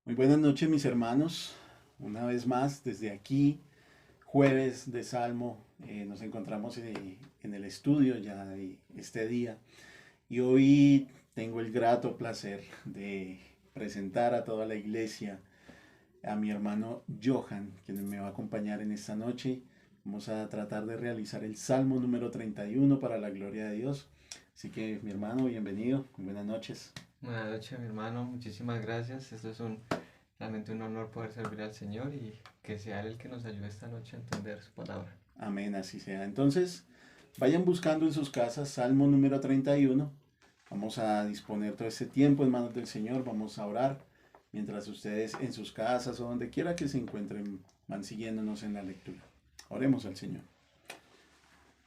Muy buenas noches, mis hermanos. Una vez más, desde aquí, jueves de Salmo, nos encontramos en el estudio ya de este día. Y hoy tengo el grato placer de presentar a toda la iglesia a mi hermano Johan, quien me va a acompañar en esta noche. Vamos a tratar de realizar el Salmo número 31 para la gloria de Dios. Así que, mi hermano, bienvenido. Muy buenas noches. Buenas noches, mi hermano. Muchísimas gracias. Esto es realmente un honor poder servir al Señor y que sea Él el que nos ayude esta noche a entender su palabra. Amén, así sea. Entonces, vayan buscando en sus casas Salmo número 31. Vamos a disponer todo este tiempo en manos del Señor. Vamos a orar mientras ustedes en sus casas o donde quiera que se encuentren van siguiéndonos en la lectura. Oremos al Señor.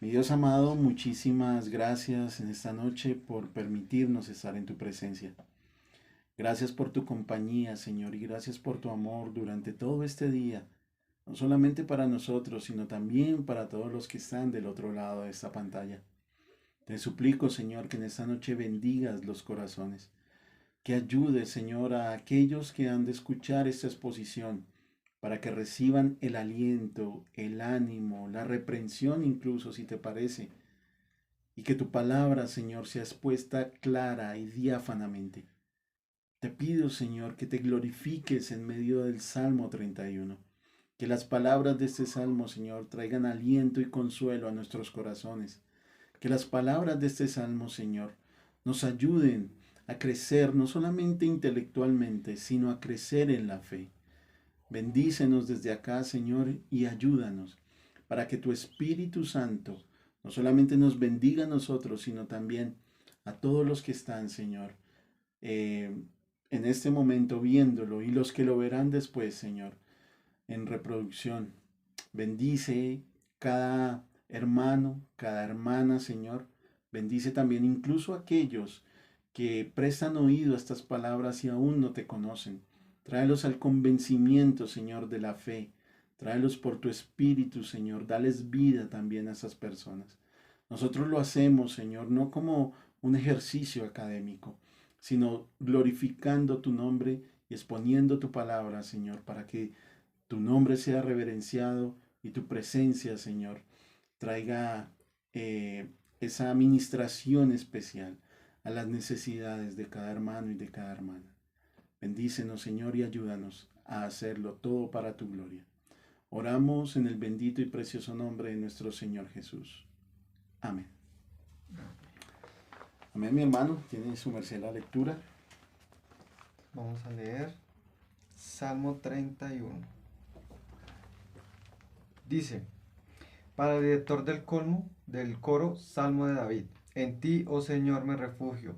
Mi Dios amado, muchísimas gracias en esta noche por permitirnos estar en tu presencia. Gracias por tu compañía, Señor, y gracias por tu amor durante todo este día, no solamente para nosotros, sino también para todos los que están del otro lado de esta pantalla. Te suplico, Señor, que en esta noche bendigas los corazones, que ayudes, Señor, a aquellos que han de escuchar esta exposición, para que reciban el aliento, el ánimo, la reprensión incluso, si te parece, y que tu palabra, Señor, sea expuesta clara y diáfanamente. Te pido, Señor, que te glorifiques en medio del Salmo 31. Que las palabras de este salmo, Señor, traigan aliento y consuelo a nuestros corazones. Que las palabras de este salmo, Señor, nos ayuden a crecer no solamente intelectualmente, sino a crecer en la fe. Bendícenos desde acá, Señor, y ayúdanos para que tu Espíritu Santo no solamente nos bendiga a nosotros, sino también a todos los que están, Señor, eh, en este momento viéndolo y los que lo verán después, Señor, en reproducción. Bendice cada hermano, cada hermana, Señor. Bendice también incluso aquellos que prestan oído a estas palabras y aún no te conocen. Tráelos al convencimiento, Señor, de la fe. Tráelos por tu espíritu, Señor. Dales vida también a esas personas. Nosotros lo hacemos, Señor, no como un ejercicio académico, sino glorificando tu nombre y exponiendo tu palabra, Señor, para que tu nombre sea reverenciado y tu presencia, Señor, traiga esa administración especial a las necesidades de cada hermano y de cada hermana. Bendícenos, Señor, y ayúdanos a hacerlo todo para tu gloria. Oramos en el bendito y precioso nombre de nuestro Señor Jesús. Amén. Amén, mi hermano. Tiene su merced la lectura. Vamos a leer Salmo 31. Dice, para el director del coro, Salmo de David. En ti, oh Señor, me refugio.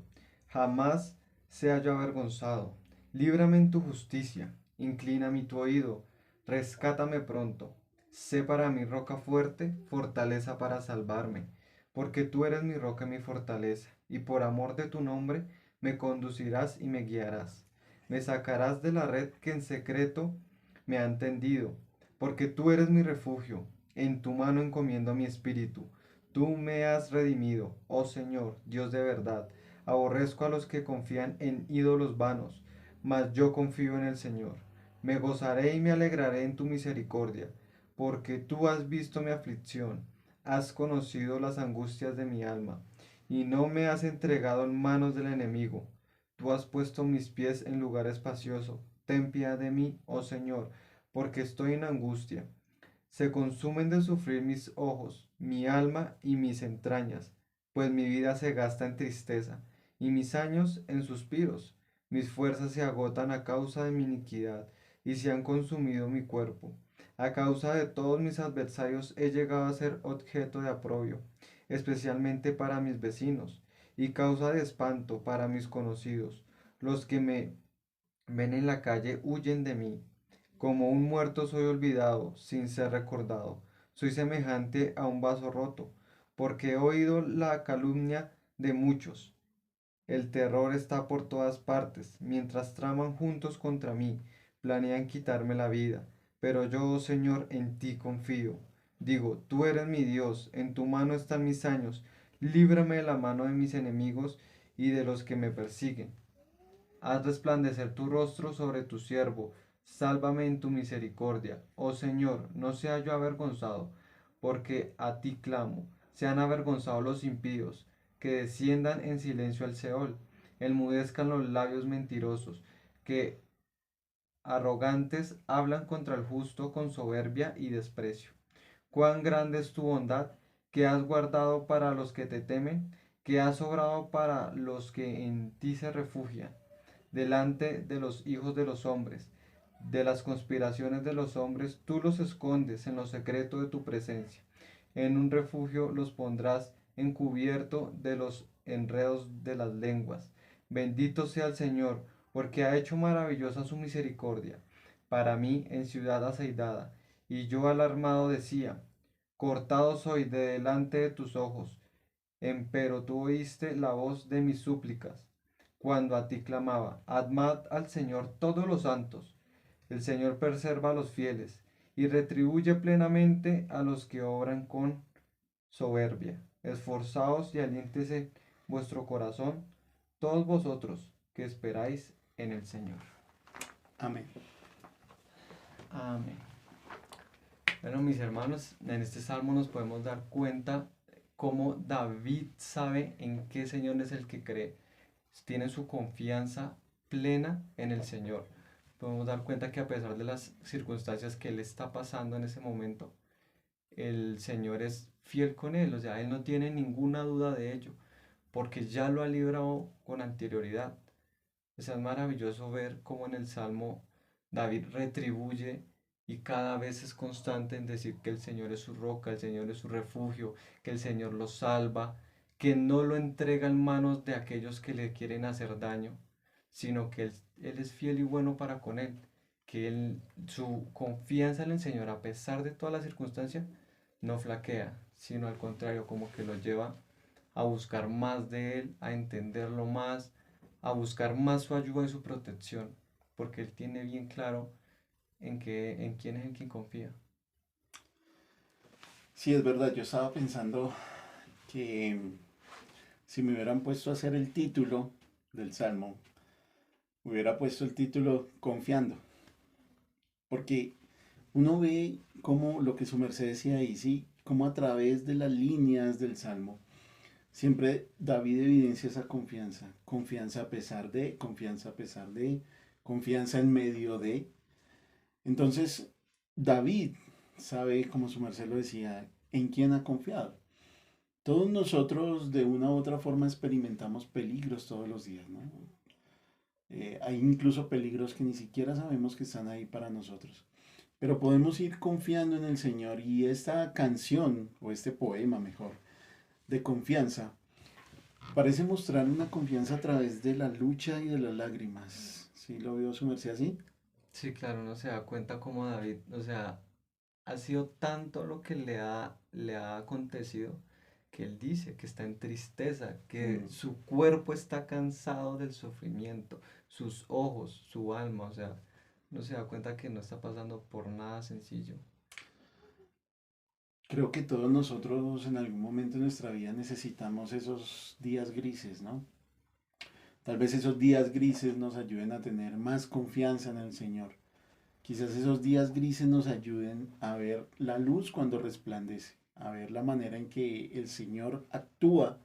Jamás sea yo avergonzado. Líbrame en tu justicia. Inclina mi tu oído. Rescátame pronto. Sé para mí roca fuerte, fortaleza para salvarme. Porque tú eres mi roca y mi fortaleza. Y por amor de tu nombre, me conducirás y me guiarás. Me sacarás de la red que en secreto me han tendido. Porque tú eres mi refugio. En tu mano encomiendo mi espíritu. Tú me has redimido, oh Señor, Dios de verdad. Aborrezco a los que confían en ídolos vanos, mas yo confío en el Señor. Me gozaré y me alegraré en tu misericordia, porque tú has visto mi aflicción, has conocido las angustias de mi alma, y no me has entregado en manos del enemigo. Tú has puesto mis pies en lugar espacioso. Ten piedad de mí, oh Señor, porque estoy en angustia. Se consumen de sufrir mis ojos, mi alma y mis entrañas, pues mi vida se gasta en tristeza, y mis años en suspiros. Mis fuerzas se agotan a causa de mi iniquidad, y se han consumido mi cuerpo. A causa de todos mis adversarios he llegado a ser objeto de aprobio, especialmente para mis vecinos, y causa de espanto para mis conocidos. Los que me ven en la calle huyen de mí. Como un muerto soy olvidado, sin ser recordado. Soy semejante a un vaso roto, porque he oído la calumnia de muchos. El terror está por todas partes, mientras traman juntos contra mí, planean quitarme la vida. Pero yo, oh Señor, en ti confío. Digo, tú eres mi Dios, en tu mano están mis años. Líbrame de la mano de mis enemigos y de los que me persiguen. Haz resplandecer tu rostro sobre tu siervo. Sálvame en tu misericordia. Oh Señor, no sea yo avergonzado, porque a ti clamo. Sean avergonzados los impíos, que desciendan en silencio al Seol, enmudezcan los labios mentirosos, que arrogantes hablan contra el justo con soberbia y desprecio. Cuán grande es tu bondad, que has guardado para los que te temen, que has obrado para los que en ti se refugian, delante de los hijos de los hombres. De las conspiraciones de los hombres, tú los escondes en lo secreto de tu presencia. En un refugio los pondrás encubierto de los enredos de las lenguas. Bendito sea el Señor, porque ha hecho maravillosa su misericordia para mí en ciudad aseidada. Y yo alarmado decía, cortado soy de delante de tus ojos, empero tú oíste la voz de mis súplicas, cuando a ti clamaba, admad al Señor todos los santos. El Señor preserva a los fieles y retribuye plenamente a los que obran con soberbia. Esforzaos y aliéntese vuestro corazón, todos vosotros que esperáis en el Señor. Amén. Amén. Bueno, mis hermanos, en este salmo nos podemos dar cuenta cómo David sabe en qué Señor es el que cree. Tiene su confianza plena en el Señor. Podemos dar cuenta que a pesar de las circunstancias que él está pasando en ese momento, el Señor es fiel con él. O sea, él no tiene ninguna duda de ello, porque ya lo ha librado con anterioridad. O sea, es maravilloso ver cómo en el Salmo David retribuye y cada vez es constante en decir que el Señor es su roca, el Señor es su refugio, que el Señor lo salva, que no lo entrega en manos de aquellos que le quieren hacer daño, sino que él es fiel y bueno para con él, que su confianza en el Señor, a pesar de todas las circunstancias, no flaquea, sino al contrario, como que lo lleva a buscar más de él, a entenderlo más, a buscar más su ayuda y su protección, porque él tiene bien claro en quién es en quien confía. Sí, es verdad, yo estaba pensando que si me hubieran puesto a hacer el título del Salmo, hubiera puesto el título Confiando, porque uno ve como lo que su merced decía ahí, sí, como a través de las líneas del Salmo, siempre David evidencia esa confianza, confianza a pesar de, confianza a pesar de, confianza en medio de. Entonces, David sabe, como su merced lo decía, en quién ha confiado. Todos nosotros de una u otra forma experimentamos peligros todos los días, ¿no? Hay incluso peligros que ni siquiera sabemos que están ahí para nosotros. Pero podemos ir confiando en el Señor y esta canción, o este poema mejor, de confianza, parece mostrar una confianza a través de la lucha y de las lágrimas. ¿Sí lo vio su merced así? Sí, claro, uno se da cuenta como David, o sea, ha sido tanto lo que le ha acontecido que él dice que está en tristeza, que Mm. su cuerpo está cansado del sufrimiento, sus ojos, su alma, o sea, no se da cuenta que no está pasando por nada sencillo. Creo que todos nosotros en algún momento de nuestra vida necesitamos esos días grises, ¿no? Tal vez esos días grises nos ayuden a tener más confianza en el Señor. Quizás esos días grises nos ayuden a ver la luz cuando resplandece, a ver la manera en que el Señor actúa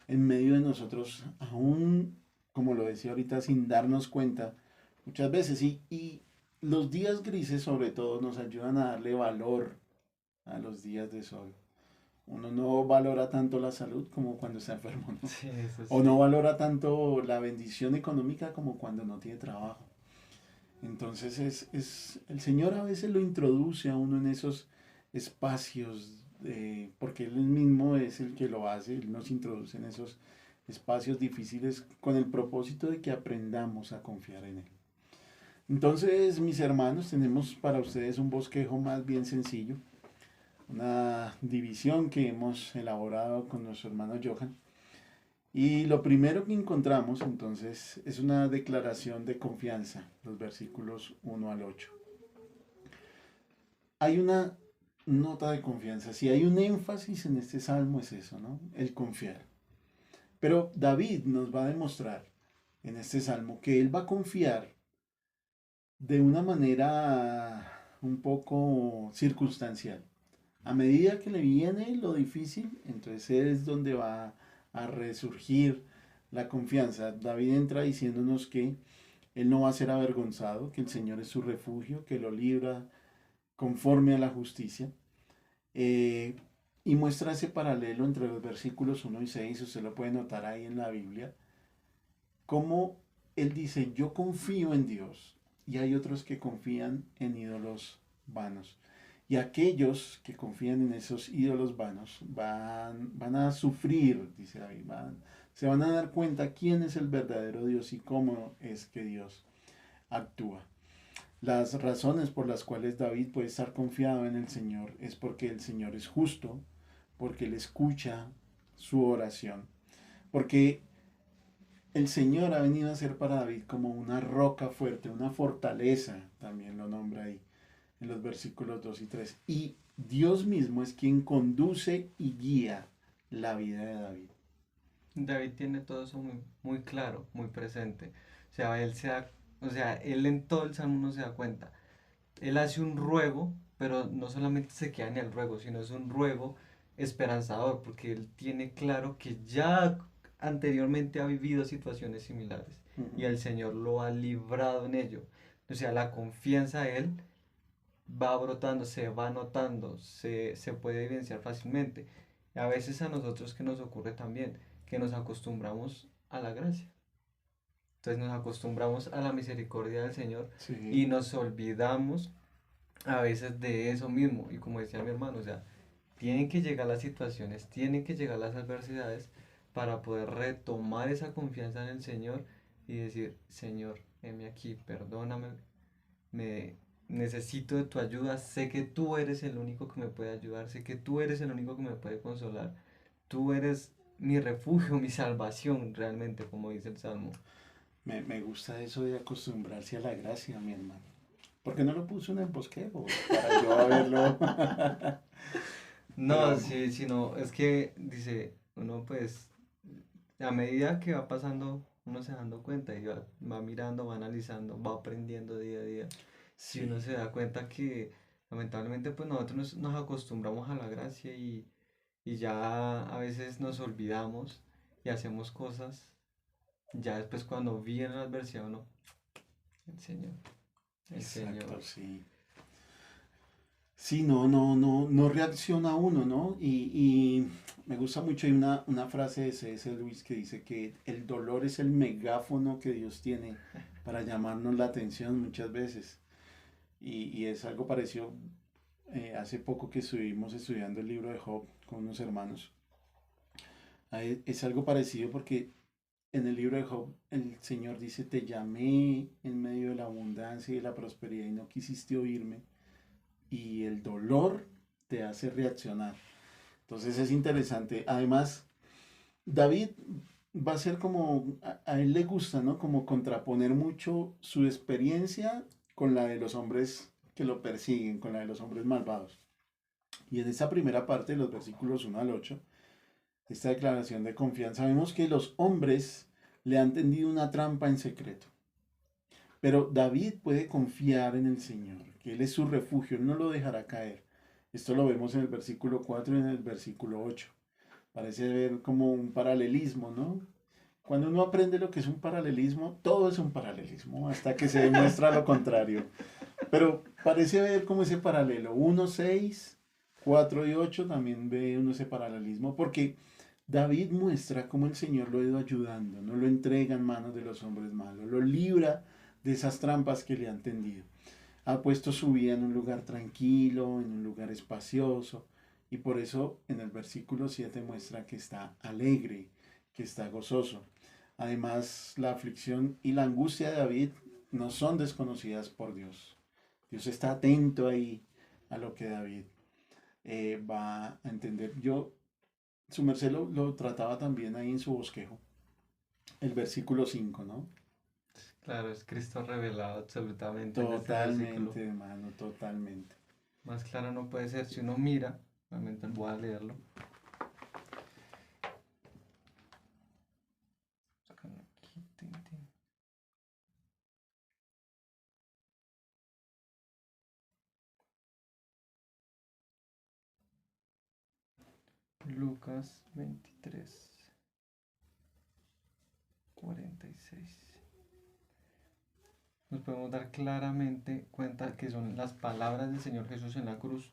en medio de nosotros, aún, como lo decía ahorita, sin darnos cuenta, muchas veces. Y los días grises sobre todo nos ayudan a darle valor a los días de sol. Uno no valora tanto la salud como cuando está enfermo, ¿no? Sí, eso O no sí. valora tanto la bendición económica como cuando no tiene trabajo. Entonces el Señor a veces lo introduce a uno en esos espacios, porque Él mismo es el que lo hace, Él nos introduce en esos espacios difíciles con el propósito de que aprendamos a confiar en Él. Entonces, mis hermanos, tenemos para ustedes un bosquejo más bien sencillo, una división que hemos elaborado con nuestro hermano Johan. Y lo primero que encontramos entonces es una declaración de confianza, los versículos 1 al 8. Hay una nota de confianza, si hay un énfasis en este salmo es eso, ¿no? El confiar. Pero David nos va a demostrar en este salmo que él va a confiar de una manera un poco circunstancial. A medida que le viene lo difícil, entonces es donde va a resurgir la confianza. David entra diciéndonos que él no va a ser avergonzado, que el Señor es su refugio, que lo libra conforme a la justicia. Eh, y muestra ese paralelo entre los versículos 1 y 6, usted lo puede notar ahí en la Biblia, como él dice, yo confío en Dios, y hay otros que confían en ídolos vanos. Y aquellos que confían en esos ídolos vanos van a sufrir, dice David, se van a dar cuenta quién es el verdadero Dios y cómo es que Dios actúa. Las razones por las cuales David puede estar confiado en el Señor es porque el Señor es justo, porque Él escucha su oración, porque el Señor ha venido a ser para David como una roca fuerte, una fortaleza, también lo nombra ahí en los versículos 2 y 3. Y Dios mismo es quien conduce y guía la vida de David. David tiene todo eso muy, muy claro, muy presente. O sea, él en todo el salmo no se da cuenta. Él hace un ruego, pero no solamente se queda en el ruego, sino es un ruego esperanzador, porque él tiene claro que ya anteriormente ha vivido situaciones similares Uh -huh. y el Señor lo ha librado en ello. O sea, la confianza de él va brotando, se va notando, se puede evidenciar fácilmente. Y a veces a nosotros que nos ocurre también, que nos acostumbramos a la gracia. Entonces nos acostumbramos a la misericordia del Señor Sí. y nos olvidamos a veces de eso mismo. Y como decía mi hermano, o sea, tienen que llegar las situaciones, tienen que llegar las adversidades para poder retomar esa confianza en el Señor y decir, Señor, heme aquí, perdóname, me necesito de tu ayuda, sé que tú eres el único que me puede ayudar, sé que tú eres el único que me puede consolar, tú eres mi refugio, mi salvación, realmente, como dice el Salmo. Me gusta eso de acostumbrarse a la gracia, mi hermano. ¿Por qué no lo puso en el bosquejo? Para yo verlo. No, Pero sí, sí, no, es que dice, uno pues, a medida que va pasando, uno se va dando cuenta y va mirando, va analizando, va aprendiendo día a día. Si uno sí, se da cuenta que lamentablemente pues nosotros nos acostumbramos a la gracia y ya a veces nos olvidamos y hacemos cosas, ya después cuando viene la adversidad uno, el Señor, el exacto, Señor. sí. Sí, no reacciona uno, ¿no? Y me gusta mucho, hay una frase de C.S. Lewis que dice que el dolor es el megáfono que Dios tiene para llamarnos la atención muchas veces. Y es algo parecido, hace poco que estuvimos estudiando el libro de Job con unos hermanos. Es algo parecido porque en el libro de Job el Señor dice, te llamé en medio de la abundancia y de la prosperidad y no quisiste oírme. Y el dolor te hace reaccionar. Entonces es interesante. Además, David va a ser como, a él le gusta, ¿no? Como contraponer mucho su experiencia con la de los hombres que lo persiguen, con la de los hombres malvados. Y en esta primera parte, de los versículos 1 al 8, esta declaración de confianza, vemos que los hombres le han tendido una trampa en secreto. Pero David puede confiar en el Señor, que Él es su refugio, Él no lo dejará caer. Esto lo vemos en el versículo 4 y en el versículo 8. Parece ver como un paralelismo, ¿no? Cuando uno aprende lo que es un paralelismo, todo es un paralelismo, hasta que se demuestra lo contrario. Pero parece ver como ese paralelo. 1, 6, 4 y 8 también ve uno ese paralelismo, porque David muestra cómo el Señor lo ha ido ayudando, no lo entrega en manos de los hombres malos, lo libra de esas trampas que le han tendido. Ha puesto su vida en un lugar tranquilo, en un lugar espacioso, y por eso en el versículo 7 muestra que está alegre, que está gozoso. Además, la aflicción y la angustia de David no son desconocidas por Dios. Dios está atento ahí a lo que David va a entender. Su merced lo trataba también ahí en su bosquejo, el versículo 5, ¿no? Claro, es Cristo revelado absolutamente en este versículo. Totalmente, hermano, totalmente. Más claro no puede ser si uno mira, realmente voy a leerlo. Aquí, tin, tin. Lucas 23, 46. Nos podemos dar claramente cuenta que son las palabras del Señor Jesús en la cruz.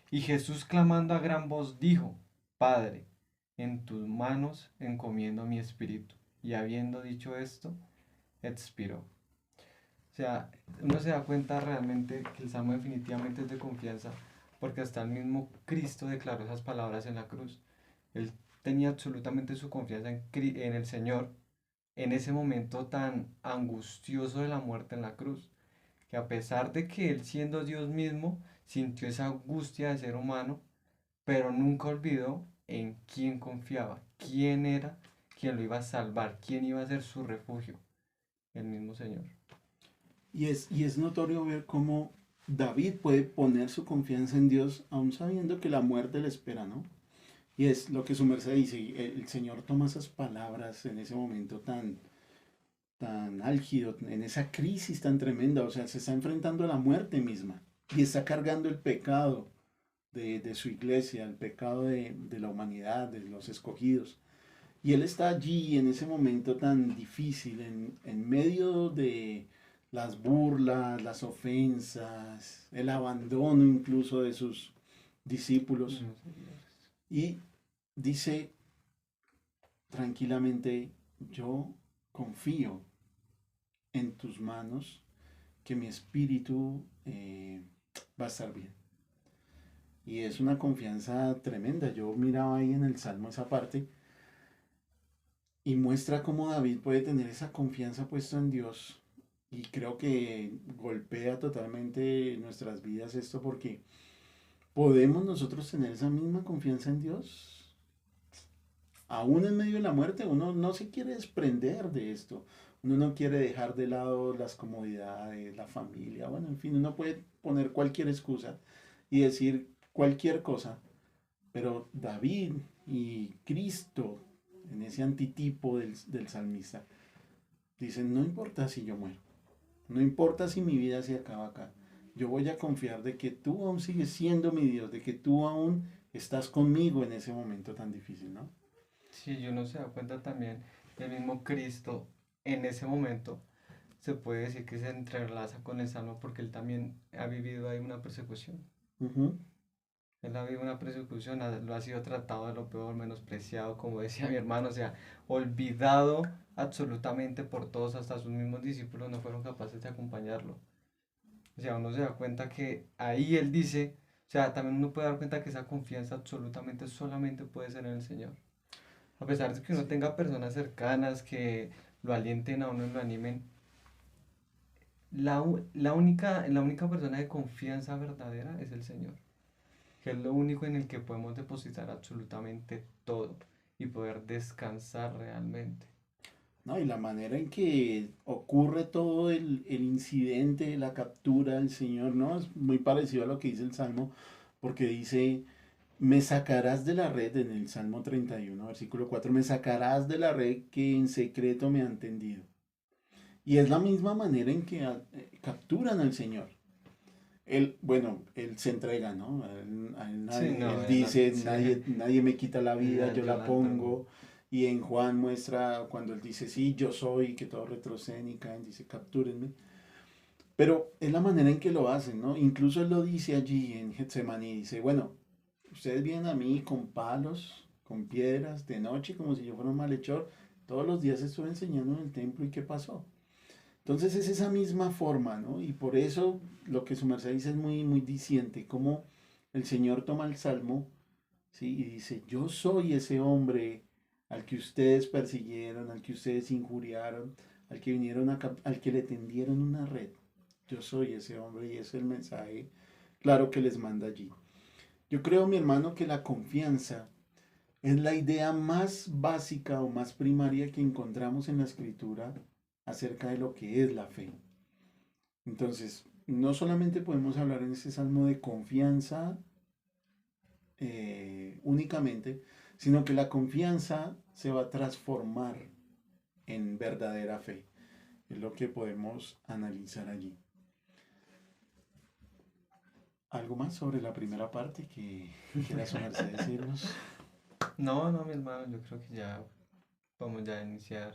Y Jesús clamando a gran voz dijo, Padre, en tus manos encomiendo mi espíritu. Y habiendo dicho esto, expiró. O sea, uno se da cuenta realmente que el Salmo definitivamente es de confianza, porque hasta el mismo Cristo declaró esas palabras en la cruz. Él tenía absolutamente su confianza en el Señor en ese momento tan angustioso de la muerte en la cruz, que a pesar de que él siendo Dios mismo sintió esa angustia de ser humano, pero nunca olvidó en quién confiaba, quién era quien lo iba a salvar, quién iba a ser su refugio, el mismo Señor. Y es notorio ver cómo David puede poner su confianza en Dios aún sabiendo que la muerte le espera, ¿no? Y es lo que su merced dice, el Señor toma esas palabras en ese momento tan álgido, en esa crisis tan tremenda, o sea, se está enfrentando a la muerte misma y está cargando el pecado de su iglesia, el pecado de la humanidad, de los escogidos. Y él está allí en ese momento tan difícil, en medio de las burlas, las ofensas, el abandono incluso de sus discípulos. No sé, Dios. Y dice tranquilamente, yo confío en tus manos, que mi espíritu va a estar bien. Y es una confianza tremenda. Yo miraba ahí en el Salmo esa parte y muestra cómo David puede tener esa confianza puesta en Dios. Y creo que golpea totalmente nuestras vidas esto porque podemos nosotros tener esa misma confianza en Dios. Aún en medio de la muerte, uno no se quiere desprender de esto. Uno no quiere dejar de lado las comodidades, la familia. Bueno, en fin, uno puede poner cualquier excusa y decir cualquier cosa. Pero David y Cristo, en ese antitipo del salmista, dicen, no importa si yo muero, no importa si mi vida se acaba acá, yo voy a confiar de que tú aún sigues siendo mi Dios, de que tú aún estás conmigo en ese momento tan difícil, ¿no? Sí, yo no se da cuenta también, el mismo Cristo en ese momento se puede decir que se entrelaza con el Salmo porque él también ha vivido ahí una persecución. Ujú. Él ha vivido una persecución, lo ha sido tratado de lo peor, menospreciado, como decía mi hermano, o sea, olvidado absolutamente por todos, hasta sus mismos discípulos no fueron capaces de acompañarlo. O sea, uno se da cuenta que ahí él dice, o sea, también uno puede dar cuenta que esa confianza absolutamente solamente puede ser en el Señor. A pesar de que uno Sí. tenga personas cercanas que lo alienten a uno y lo animen, la única persona de confianza verdadera es el Señor, que es lo único en el que podemos depositar absolutamente todo y poder descansar realmente. ¿No? Y la manera en que ocurre todo el incidente, la captura del Señor, ¿no? Es muy parecido a lo que dice el Salmo, porque dice, me sacarás de la red en el Salmo 31 versículo 4 me sacarás de la red que en secreto me han tendido. Y es la misma manera en que capturan al Señor. Él, bueno, él se entrega, ¿no? Sí, no, Él dice, sí, nadie me quita la vida, yo yo la la entrego. pongo. Y en Juan muestra cuando él dice, sí, yo soy, que todos retroceden y caen, dice, captúrenme. Pero es la manera en que lo hacen, ¿no? Incluso él lo dice allí en Getsemaní, dice, bueno, ustedes vienen a mí con palos, con piedras, de noche, como si yo fuera un malhechor. Todos los días estuve enseñando en el templo y ¿qué pasó? Entonces es esa misma forma, ¿no? Y por eso lo que su merced dice es muy, muy diciente, como el Señor toma el salmo, ¿sí? Y dice, yo soy ese hombre al que ustedes persiguieron, al que ustedes injuriaron, al que vinieron al que le tendieron una red. Yo soy ese hombre y es el mensaje claro que les manda allí. Yo creo, mi hermano, que la confianza es la idea más básica o más primaria que encontramos en la escritura acerca de lo que es la fe. Entonces, no solamente podemos hablar en este salmo de confianza únicamente, sino que la confianza se va a transformar en verdadera fe. Es lo que podemos analizar allí. ¿Algo más sobre la primera parte que quiera su merced decirnos? No, no, mi hermano, yo creo que ya vamos ya a iniciar.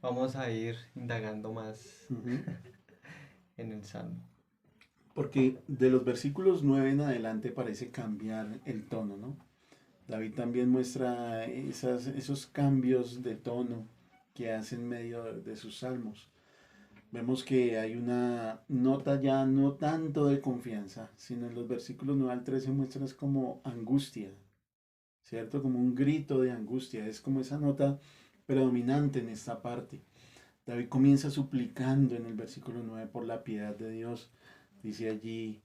Vamos a ir indagando más Ujú. en el Salmo. Porque de los versículos 9 en adelante parece cambiar el tono, ¿no? David también muestra esos cambios de tono que hace en medio de sus salmos. Vemos que hay una nota ya no tanto de confianza, sino en los versículos 9 al 13 muestras como angustia, ¿cierto? Como un grito de angustia. Es como esa nota predominante en esta parte. David comienza suplicando en el versículo 9 por la piedad de Dios. Dice allí,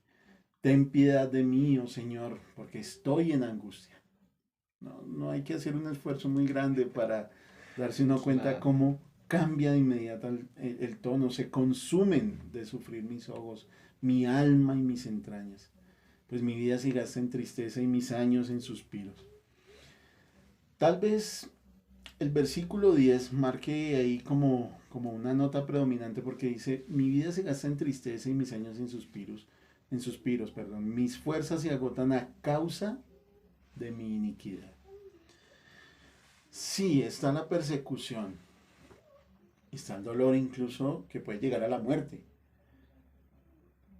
ten piedad de mí, oh Señor, porque estoy en angustia. No, no hay que hacer un esfuerzo muy grande para darse uno cuenta Claro, cómo cambia de inmediato el tono, se consumen de sufrir mis ojos, mi alma y mis entrañas. Pues mi vida se gasta en tristeza y mis años en suspiros. Tal vez el versículo 10 marque ahí como una nota predominante porque dice, mi vida se gasta en tristeza y mis años en suspiros, perdón. Mis fuerzas se agotan a causa de mi iniquidad. Sí, está la persecución, está el dolor incluso que puede llegar a la muerte.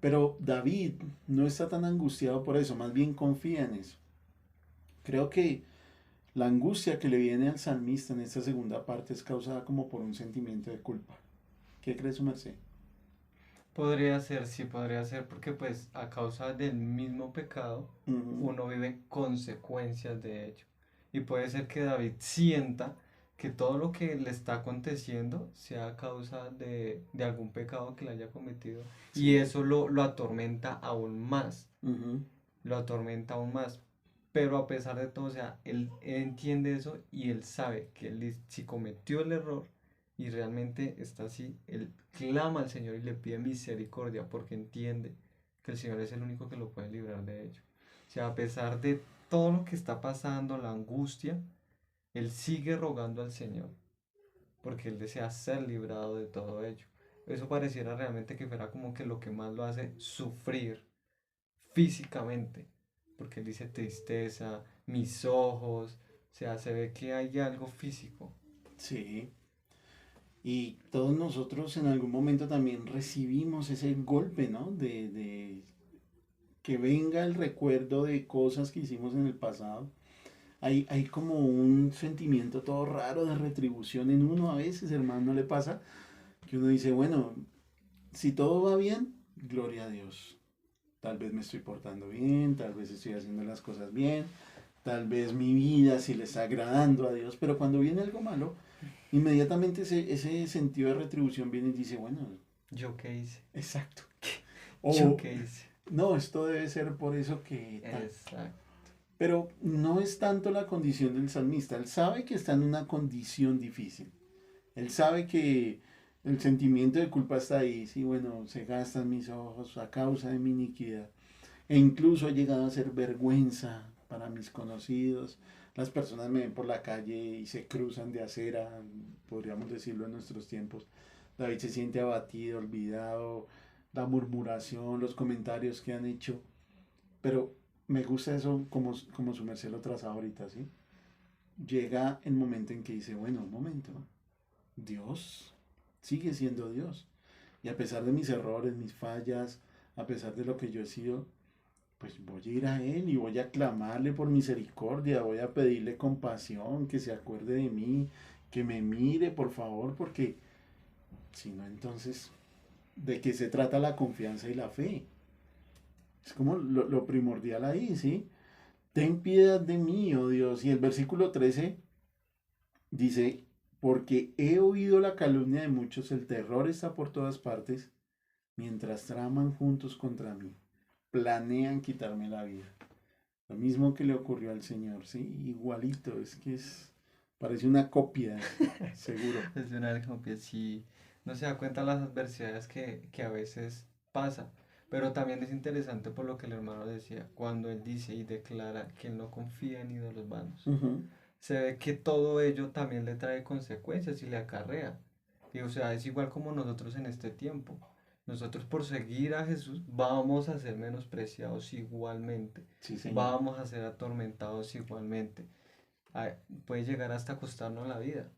Pero David no está tan angustiado por eso, más bien confía en eso. Creo que la angustia que le viene al salmista en esta segunda parte es causada como por un sentimiento de culpa. ¿Qué cree su merced? podría ser, sí, podría ser, porque pues a causa del mismo pecado, Ujú. uno vive consecuencias de ello. Y puede ser que David sienta que todo lo que le está aconteciendo sea a causa de algún pecado que le haya cometido. Y Sí. eso lo atormenta aún más, Ujú. lo atormenta aún más. Pero a pesar de todo, o sea, él entiende eso y él sabe que si cometió el error y realmente está así, él clama al Señor y le pide misericordia porque entiende que el Señor es el único que lo puede librar de ello. O sea, a pesar de todo lo que está pasando, la angustia, él sigue rogando al Señor porque él desea ser librado de todo ello. Eso pareciera realmente que fuera como que lo que más lo hace sufrir físicamente, porque él dice tristeza, mis ojos, o sea, se ve que hay algo físico. Sí. Y todos nosotros en algún momento también recibimos ese golpe, ¿no? De que venga el recuerdo de cosas que hicimos en el pasado. Hay como un sentimiento todo raro de retribución en uno a veces, hermano, ¿no le pasa? Que uno dice, bueno, si todo va bien, gloria a Dios. Tal vez me estoy portando bien, tal vez estoy haciendo las cosas bien, tal vez mi vida sí le está agradando a Dios, pero cuando viene algo malo, inmediatamente ese sentido de retribución viene y dice, bueno, ¿Yo qué hice? exacto. ¿Yo O qué hice? no, esto debe ser por eso que tal. Exacto. Pero no es tanto la condición del salmista, él sabe que está en una condición difícil. Él sabe que el sentimiento de culpa está ahí, sí, bueno, se gastan mis ojos a causa de mi iniquidad. E incluso ha llegado a ser vergüenza para mis conocidos. Las personas me ven por la calle y se cruzan de acera, podríamos decirlo en nuestros tiempos. David se siente abatido, olvidado, la murmuración, los comentarios que han hecho. Pero me gusta eso como su merced lo traza ahorita, ¿sí? Llega el momento en que dice, bueno, un momento, Dios sigue siendo Dios. Y a pesar de mis errores, mis fallas, a pesar de lo que yo he sido, pues voy a ir a Él y voy a clamarle por misericordia, voy a pedirle compasión, que se acuerde de mí, que me mire, por favor, porque si no, entonces, ¿de qué se trata la confianza y la fe? Es como lo primordial ahí, ¿sí? Ten piedad de mí, oh Dios. Y el versículo 13 dice, porque he oído la calumnia de muchos, el terror está por todas partes, mientras traman juntos contra mí, planean quitarme la vida. Lo mismo que le ocurrió al Señor, ¿sí? Igualito, es que parece una copia, seguro. Es una algo que sí no se da cuenta las adversidades que a veces pasa. Pero también es interesante por lo que el hermano decía, cuando él dice y declara que él no confía en ídolos vanos. Ujú. Se ve que todo ello también le trae consecuencias y le acarrea. Y o sea, es igual como nosotros en este tiempo. Nosotros por seguir a Jesús vamos a ser menospreciados igualmente. Sí, señor. Vamos a ser atormentados igualmente. a- puede llegar hasta costarnos la vida.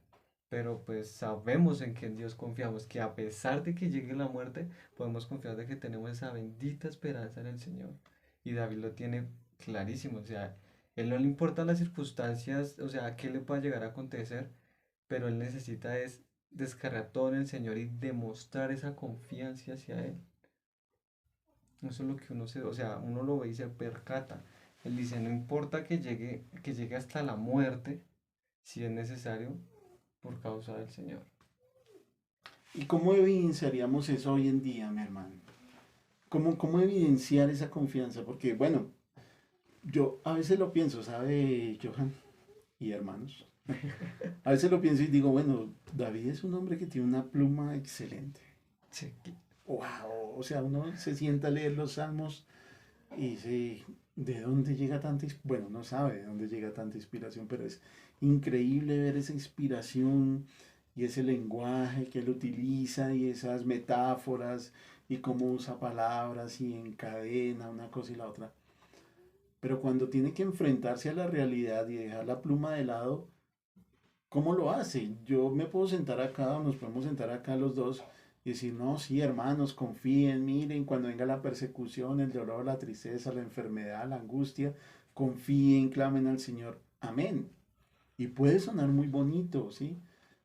Pero pues sabemos en que en Dios confiamos, que a pesar de que llegue la muerte, podemos confiar de que tenemos esa bendita esperanza en el Señor. Y David lo tiene clarísimo, o sea, él no le importan las circunstancias, o sea, qué le pueda llegar a acontecer, pero él necesita es descargar todo en el Señor y demostrar esa confianza hacia Él. Eso es lo que uno se, o sea, uno lo ve y se percata. Él dice, no importa que llegue hasta la muerte, si es necesario, por causa del Señor. ¿Y cómo evidenciaríamos eso hoy en día, mi hermano? ¿Cómo evidenciar esa confianza? Porque, bueno, yo a veces lo pienso, ¿sabe, Johan y hermanos? A veces lo pienso y digo, bueno, David es un hombre que tiene una pluma excelente. Sí, Wow, o sea, uno se sienta a leer los salmos y dice, ¿de dónde llega tanta inspiración? Bueno, no sabe de dónde llega tanta inspiración, pero es increíble ver esa inspiración y ese lenguaje que él utiliza y esas metáforas y cómo usa palabras y encadena una cosa y la otra. Pero cuando tiene que enfrentarse a la realidad y dejar la pluma de lado, ¿cómo lo hace? Yo me puedo sentar acá, o nos podemos sentar acá los dos y decir, no, sí, hermanos, confíen, miren, cuando venga la persecución, el dolor, la tristeza, la enfermedad, la angustia, confíen, clamen al Señor. Amén. Y puede sonar muy bonito, ¿sí?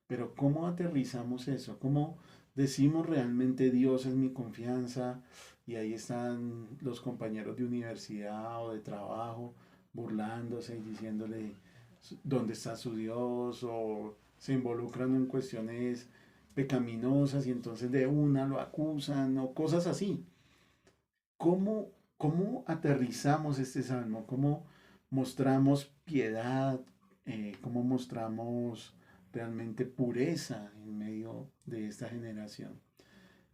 Pero ¿cómo aterrizamos eso? ¿Cómo decimos realmente Dios es mi confianza? Y ahí están los compañeros de universidad o de trabajo burlándose y diciéndole dónde está su Dios o se involucran en cuestiones pecaminosas y entonces de una lo acusan o cosas así. ¿Cómo aterrizamos este salmo? ¿Cómo mostramos piedad? ¿Cómo mostramos realmente pureza en medio de esta generación?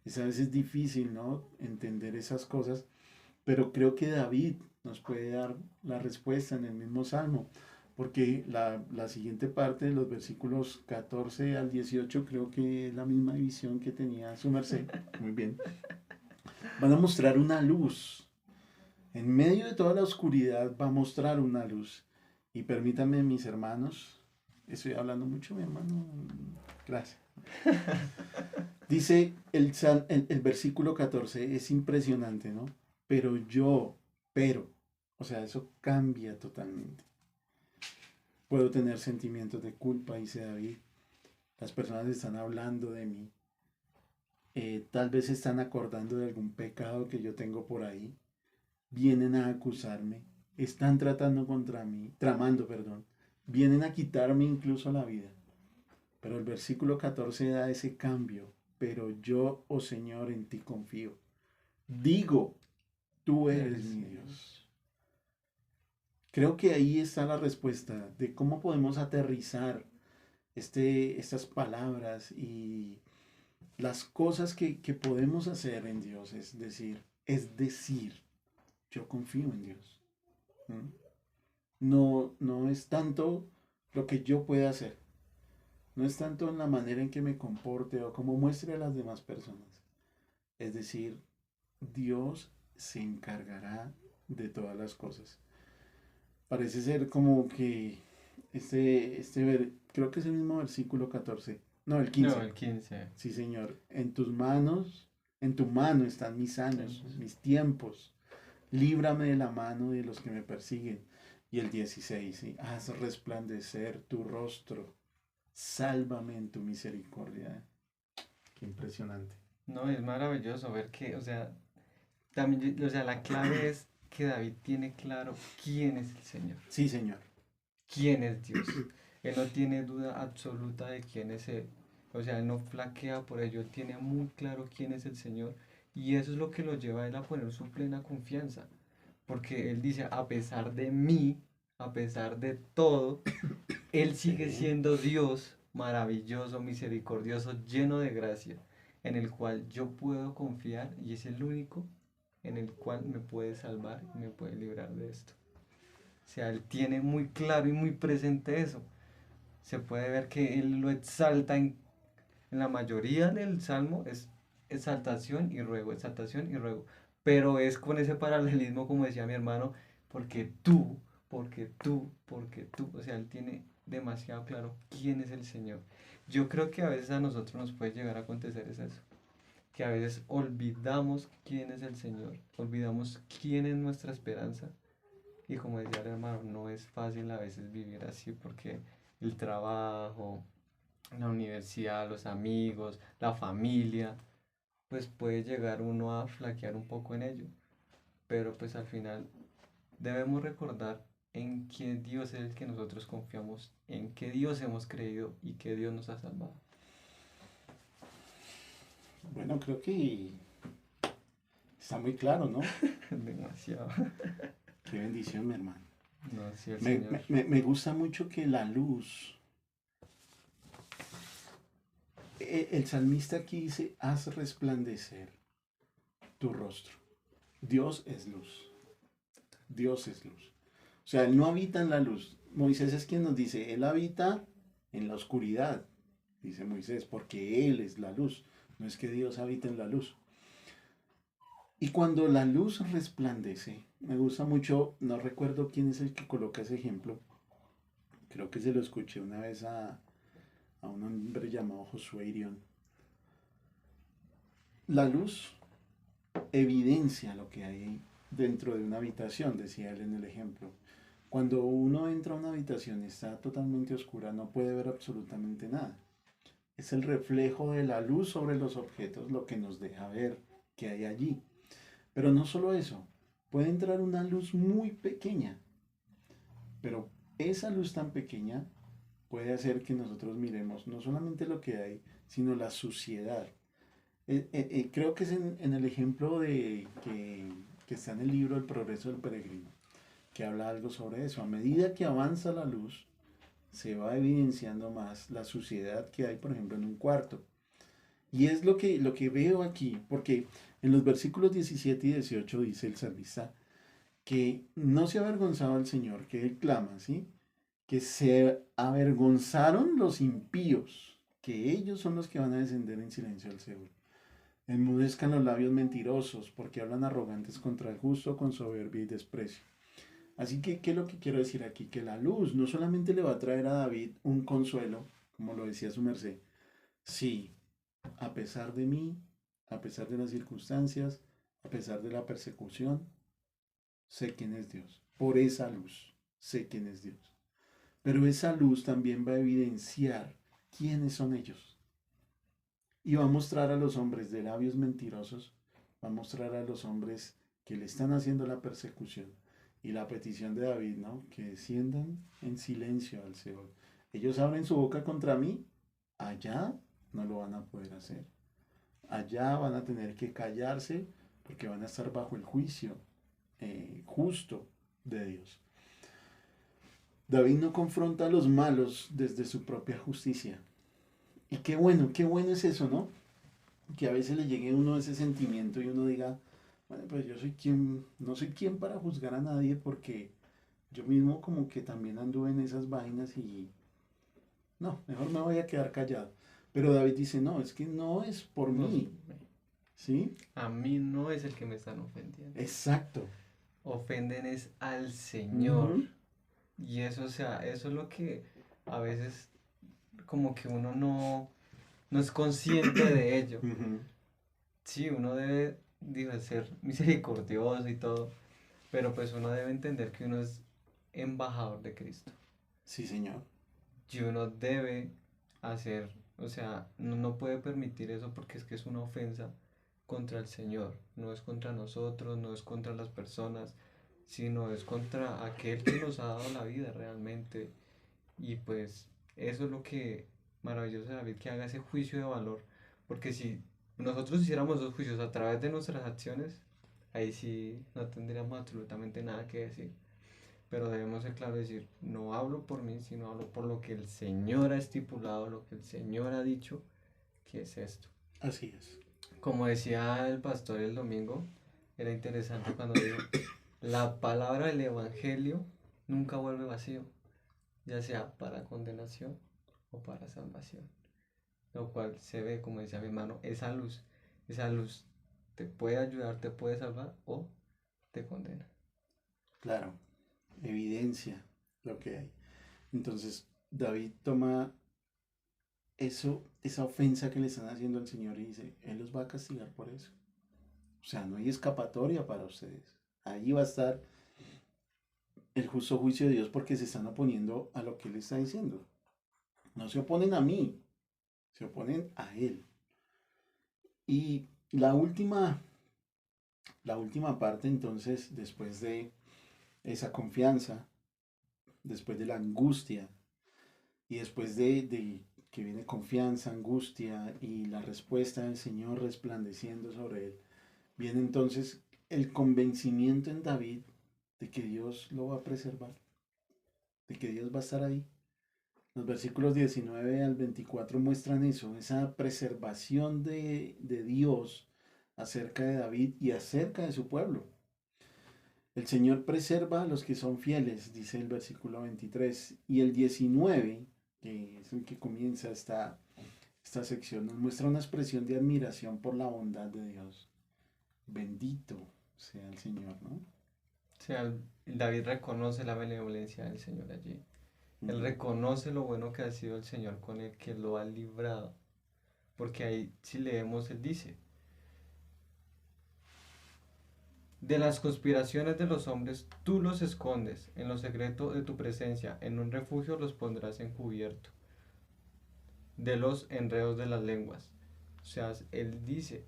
Es a veces difícil, ¿no? Entender esas cosas, pero creo que David nos puede dar la respuesta en el mismo salmo, porque la siguiente parte de los versículos 14 al 18 creo que es la misma visión que tenía su merced. Muy bien. Van a mostrar una luz. En medio de toda la oscuridad va a mostrar una luz. Y permítanme, mis hermanos, estoy hablando mucho, mi hermano. Gracias. Dice el versículo 14, es impresionante, ¿no? Pero, o sea, eso cambia totalmente. Puedo tener sentimientos de culpa, dice David. Las personas están hablando de mí. Tal vez están acordando de algún pecado que yo tengo por ahí. Vienen a acusarme, están tratando contra mí, tramando, perdón, vienen a quitarme incluso la vida. Pero el versículo 14 da ese cambio, pero yo, oh Señor, en ti confío. Digo, tú eres eres mi Dios. Dios. Creo que ahí está la respuesta de cómo podemos aterrizar estas palabras y las cosas que podemos hacer en Dios. Es decir, yo confío en Dios. ¿Mm? No, no es tanto lo que yo pueda hacer, no es tanto en la manera en que me comporte o cómo muestre a las demás personas. Es decir, Dios se encargará de todas las cosas. Parece ser como que creo que es el mismo versículo 14, no, el No, 15. el 15. Sí, Señor, en tus manos, en tu mano están mis años, mis tiempos. Líbrame de la mano de los que me persiguen. Y el 16, ¿sí? Haz resplandecer tu rostro. Sálvame en tu misericordia. Qué impresionante. No, es maravilloso ver que, o sea, también, o sea, la clave es que David tiene claro quién es el Señor, Sí, Señor. quién es Dios. Él no tiene duda absoluta de quién es Él. O sea, él no flaquea por ello, él tiene muy claro quién es el Señor. Y eso es lo que lo lleva a él a poner su plena confianza. Porque él dice, a pesar de mí, a pesar de todo, él sigue Sí. siendo Dios maravilloso, misericordioso, lleno de gracia, en el cual yo puedo confiar y es el único en el cual me puede salvar y me puede librar de esto. O sea, él tiene muy claro y muy presente eso. Se puede ver que él lo exalta en la mayoría del salmo, es exaltación y ruego. Pero es con ese paralelismo, como decía mi hermano, porque tú porque tú, o sea, Él tiene demasiado claro quién es el Señor. Yo creo que a veces a nosotros nos puede llegar a acontecer es eso, que a veces olvidamos quién es el Señor, olvidamos quién es nuestra esperanza. Y como decía el hermano, no es fácil a veces vivir así porque el trabajo, la universidad, los amigos, la familia, pues puede llegar uno a flaquear un poco en ello. Pero pues al final debemos recordar en qué Dios es el que nosotros confiamos, en qué Dios hemos creído y qué Dios nos ha salvado. Bueno, creo que está muy claro, ¿no? Demasiado. Qué bendición, mi hermano. No, sí, el Me, Señor. me gusta mucho que la luz, el salmista aquí dice, haz resplandecer tu rostro. Dios es luz. Dios es luz. O sea, Él no habita en la luz. Moisés es quien nos dice, Él habita en la oscuridad, dice Moisés, porque Él es la luz. No es que Dios habita en la luz. Y cuando la luz resplandece, me gusta mucho, no recuerdo quién es el que coloca ese ejemplo, creo que se lo escuché una vez a un hombre llamado Josué Irión. La luz evidencia lo que hay dentro de una habitación, decía él en el ejemplo. Cuando uno entra a una habitación y está totalmente oscura, no puede ver absolutamente nada. Es el reflejo de la luz sobre los objetos lo que nos deja ver que hay allí. Pero no solo eso, puede entrar una luz muy pequeña, pero esa luz tan pequeña puede hacer que nosotros miremos no solamente lo que hay, sino la suciedad. Creo que es en el ejemplo que está en el libro El progreso del peregrino, que habla algo sobre eso. A medida que avanza la luz, se va evidenciando más la suciedad que hay, por ejemplo, en un cuarto. Y es lo que veo aquí, porque en los versículos 17 y 18 dice el salmista que no se avergonzaba el Señor, que él clama, ¿sí? Que se avergonzaron los impíos, que ellos son los que van a descender en silencio al Seol. Enmudezcan los labios mentirosos, porque hablan arrogantes contra el justo con soberbia y desprecio. Así que, ¿qué es lo que quiero decir aquí? Que la luz no solamente le va a traer a David un consuelo, como lo decía su merced, sí, a pesar de mí, a pesar de las circunstancias, a pesar de la persecución, sé quién es Dios. Por esa luz, sé quién es Dios. Pero esa luz también va a evidenciar quiénes son ellos. Y va a mostrar a los hombres de labios mentirosos, va a mostrar a los hombres que le están haciendo la persecución. Y la petición de David, ¿no? Que desciendan en silencio al Seol. Ellos abren su boca contra mí, allá no lo van a poder hacer. Allá van a tener que callarse porque van a estar bajo el juicio justo de Dios. David no confronta a los malos desde su propia justicia. Y qué bueno es eso, ¿no? Que a veces le llegue a uno ese sentimiento y uno diga, bueno, pues yo soy quien, no soy quien para juzgar a nadie porque yo mismo como que también anduve en esas vainas y no, mejor me voy a quedar callado. Pero David dice, no, es que no es por No, mí, ¿sí? a mí no es el que me están ofendiendo. Exacto. Ofenden es al Señor. Ujú, Y eso, o sea, eso es lo que a veces como que uno no es consciente de ello. ujú. Sí, uno debe, digo, ser misericordioso y todo, pero pues uno debe entender que uno es embajador de Cristo. Sí, señor. Y uno debe hacer, o sea, no puede permitir eso porque es que es una ofensa contra el Señor. No es contra nosotros, no es contra las personas, sino es contra aquel que nos ha dado la vida realmente. Y pues eso es lo que maravilloso de David, que haga ese juicio de valor. Porque si nosotros hiciéramos esos juicios a través de nuestras acciones, ahí sí no tendríamos absolutamente nada que decir. Pero debemos ser claros y decir, no hablo por mí, sino hablo por lo que el Señor ha estipulado, lo que el Señor ha dicho, que es esto. Así es. Como decía el pastor el domingo, era interesante cuando dijo, la palabra del Evangelio nunca vuelve vacío, ya sea para condenación o para salvación. Lo cual se ve, como decía mi hermano, esa luz te puede ayudar, te puede salvar o te condena. Claro. evidencia lo que hay. Entonces David toma eso, esa ofensa que le están haciendo al Señor y dice, Él los va a castigar por eso. O sea, no hay escapatoria para ustedes. Ahí va a estar el justo juicio de Dios porque se están oponiendo a lo que Él está diciendo. No se oponen a mí, se oponen a Él. Y la última parte entonces, después de esa confianza, después de la angustia y después de que viene confianza, angustia y la respuesta del Señor resplandeciendo sobre él, viene entonces el convencimiento en David de que Dios lo va a preservar, de que Dios va a estar ahí. Los versículos 19 al 24 muestran eso, esa preservación de Dios acerca de David y acerca de su pueblo. El Señor preserva a los que son fieles, dice el versículo 23. Y el 19, que es el que comienza esta sección, nos muestra una expresión de admiración por la bondad de Dios. Bendito sea el Señor, ¿no? O sea, David reconoce la benevolencia del Señor allí. Él Ujú. reconoce lo bueno que ha sido el Señor con él, que lo ha librado. Porque ahí, si leemos, él dice, de las conspiraciones de los hombres tú los escondes, en lo secreto de tu presencia, en un refugio los pondrás encubierto, de los enredos de las lenguas. O sea, él dice,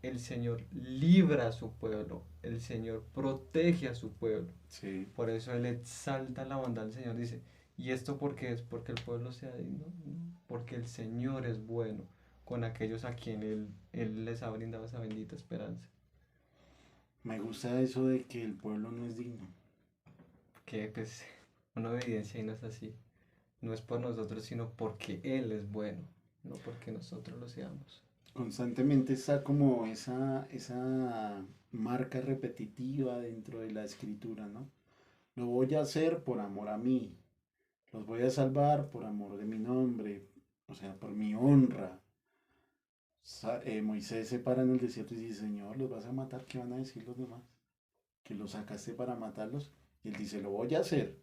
el Señor libra a su pueblo, el Señor protege a su pueblo. Sí, Por eso él exalta la bondad del Señor. Dice, ¿y esto por qué es? Porque el pueblo sea digno. No, porque el Señor es bueno con aquellos a quien él les ha brindado esa bendita esperanza. me gusta eso de que el pueblo no es digno. Que pues una evidencia y no es así. No es por nosotros, sino porque Él es bueno, no porque nosotros lo seamos. Constantemente está como esa marca repetitiva dentro de la escritura, ¿no? Lo voy a hacer por amor a mí, los voy a salvar por amor de mi nombre, o sea, por mi honra. Moisés se para en el desierto y dice, Señor, ¿los vas a matar? ¿Qué van a decir los demás? Que los sacaste para matarlos. Y él dice, lo voy a hacer,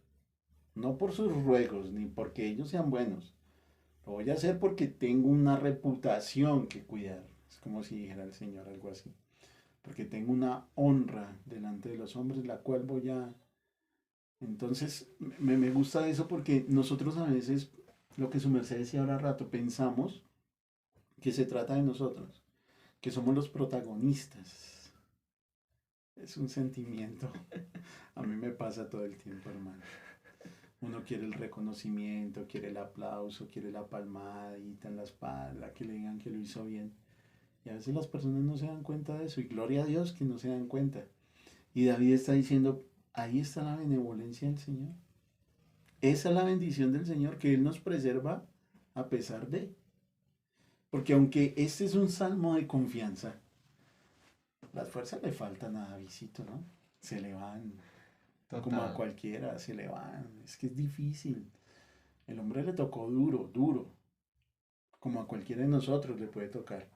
no por sus ruegos, ni porque ellos sean buenos. Lo voy a hacer porque tengo una reputación que cuidar. Es como si dijera el Señor algo así. Porque tengo una honra delante de los hombres, la cual voy a... Entonces, me gusta eso porque nosotros a veces, lo que su merced decía ahora rato, pensamos que se trata de nosotros, que somos los protagonistas. Es un sentimiento. A mí me pasa todo el tiempo, hermano. Uno quiere el reconocimiento, quiere el aplauso, quiere la palmadita en la espalda, que le digan que lo hizo bien. Y a veces las personas no se dan cuenta de eso. Y gloria a Dios que no se dan cuenta. Y David está diciendo, ahí está la benevolencia del Señor. Esa es la bendición del Señor, que Él nos preserva a pesar de. Porque aunque este es un salmo de confianza, las fuerzas le faltan a Davidcito, ¿no? Se le van, como a Total, cualquiera, se le van. Es que es difícil. El hombre le tocó duro, duro, como a cualquiera de nosotros le puede tocar.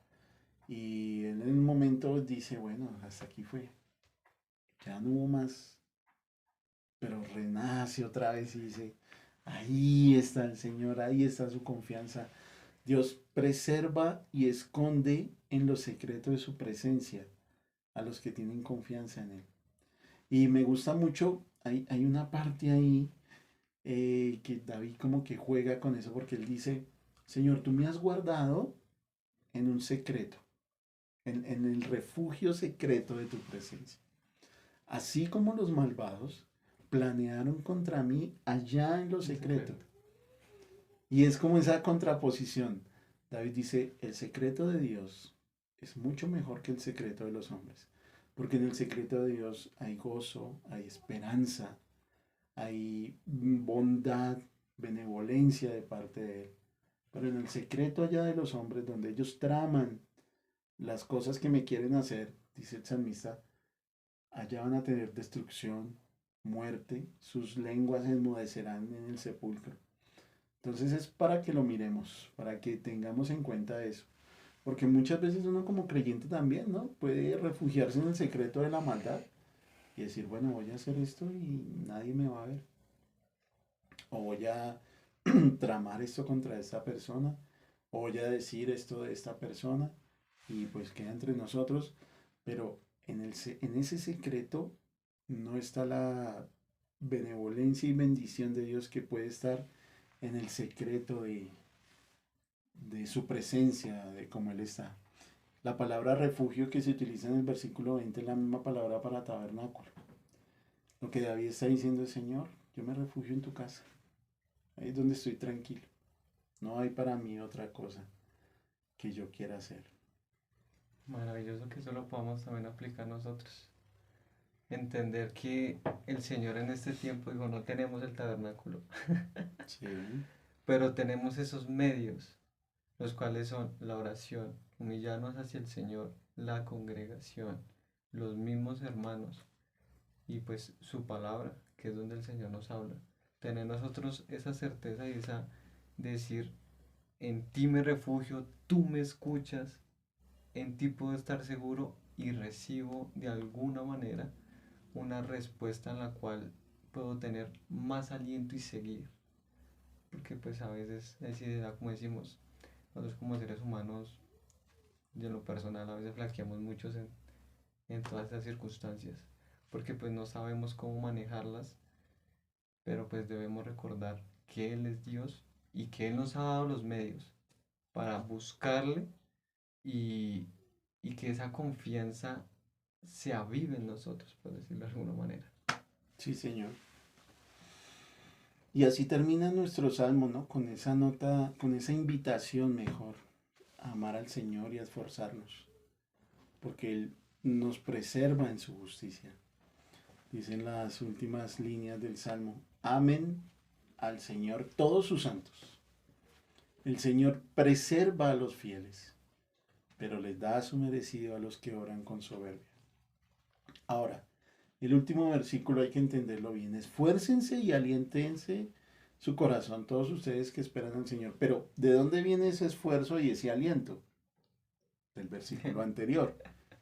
Y él en un momento dice, bueno, hasta aquí fue. Ya no hubo más. Pero renace otra vez y dice, ahí está el Señor, ahí está su confianza. Dios preserva y esconde en los secretos de su presencia a los que tienen confianza en Él. Y me gusta mucho, hay una parte ahí que David como que juega con eso porque él dice, Señor, tú me has guardado en un secreto, en el refugio secreto de tu presencia. Así como los malvados planearon contra mí allá en lo en secreto. secreto. Y es como esa contraposición. David dice, el secreto de Dios es mucho mejor que el secreto de los hombres. Porque en el secreto de Dios hay gozo, hay esperanza, hay bondad, benevolencia de parte de Él. Pero en el secreto allá de los hombres, donde ellos traman las cosas que me quieren hacer, dice el salmista, allá van a tener destrucción, muerte, sus lenguas enmudecerán en el sepulcro. Entonces es para que lo miremos, para que tengamos en cuenta eso. Porque muchas veces uno como creyente también, ¿no? Puede refugiarse en el secreto de la maldad y decir, bueno, voy a hacer esto y nadie me va a ver. O voy a tramar esto contra esta persona, o voy a decir esto de esta persona, y pues queda entre nosotros, pero en ese secreto no está la benevolencia y bendición de Dios que puede estar en el secreto de su presencia, de cómo Él está. La palabra refugio que se utiliza en el versículo 20 es la misma palabra para tabernáculo. Lo que David está diciendo es, Señor, yo me refugio en tu casa. Ahí es donde estoy tranquilo. No hay para mí otra cosa que yo quiera hacer. Maravilloso que eso lo podamos también aplicar nosotros. Entender que el Señor en este tiempo dijo, no tenemos el tabernáculo, Sí, pero tenemos esos medios, los cuales son la oración, humillarnos hacia el Señor, la congregación, los mismos hermanos y pues su palabra, que es donde el Señor nos habla. Tener nosotros esa certeza y esa decir, en ti me refugio, tú me escuchas, en ti puedo estar seguro y recibo de alguna manera una respuesta en la cual puedo tener más aliento y seguir. Porque pues a veces, como decimos, nosotros como seres humanos, de lo personal, a veces flaqueamos mucho en todas esas circunstancias. Porque pues no sabemos cómo manejarlas, pero pues debemos recordar que Él es Dios y que Él nos ha dado los medios para buscarle y, y que esa confianza se avive en nosotros, por decirlo de alguna manera. sí, Señor. Y así termina nuestro salmo, ¿no? Con esa nota, con esa invitación mejor a amar al Señor y a esforzarnos, porque Él nos preserva en su justicia. Dicen las últimas líneas del salmo, amen al Señor todos sus santos. El Señor preserva a los fieles, pero les da su merecido a los que oran con soberbia. Ahora, el último versículo hay que entenderlo bien. Esfuércense y aliéntense su corazón, todos ustedes que esperan al Señor. Pero, ¿de dónde viene ese esfuerzo y ese aliento? Del versículo anterior,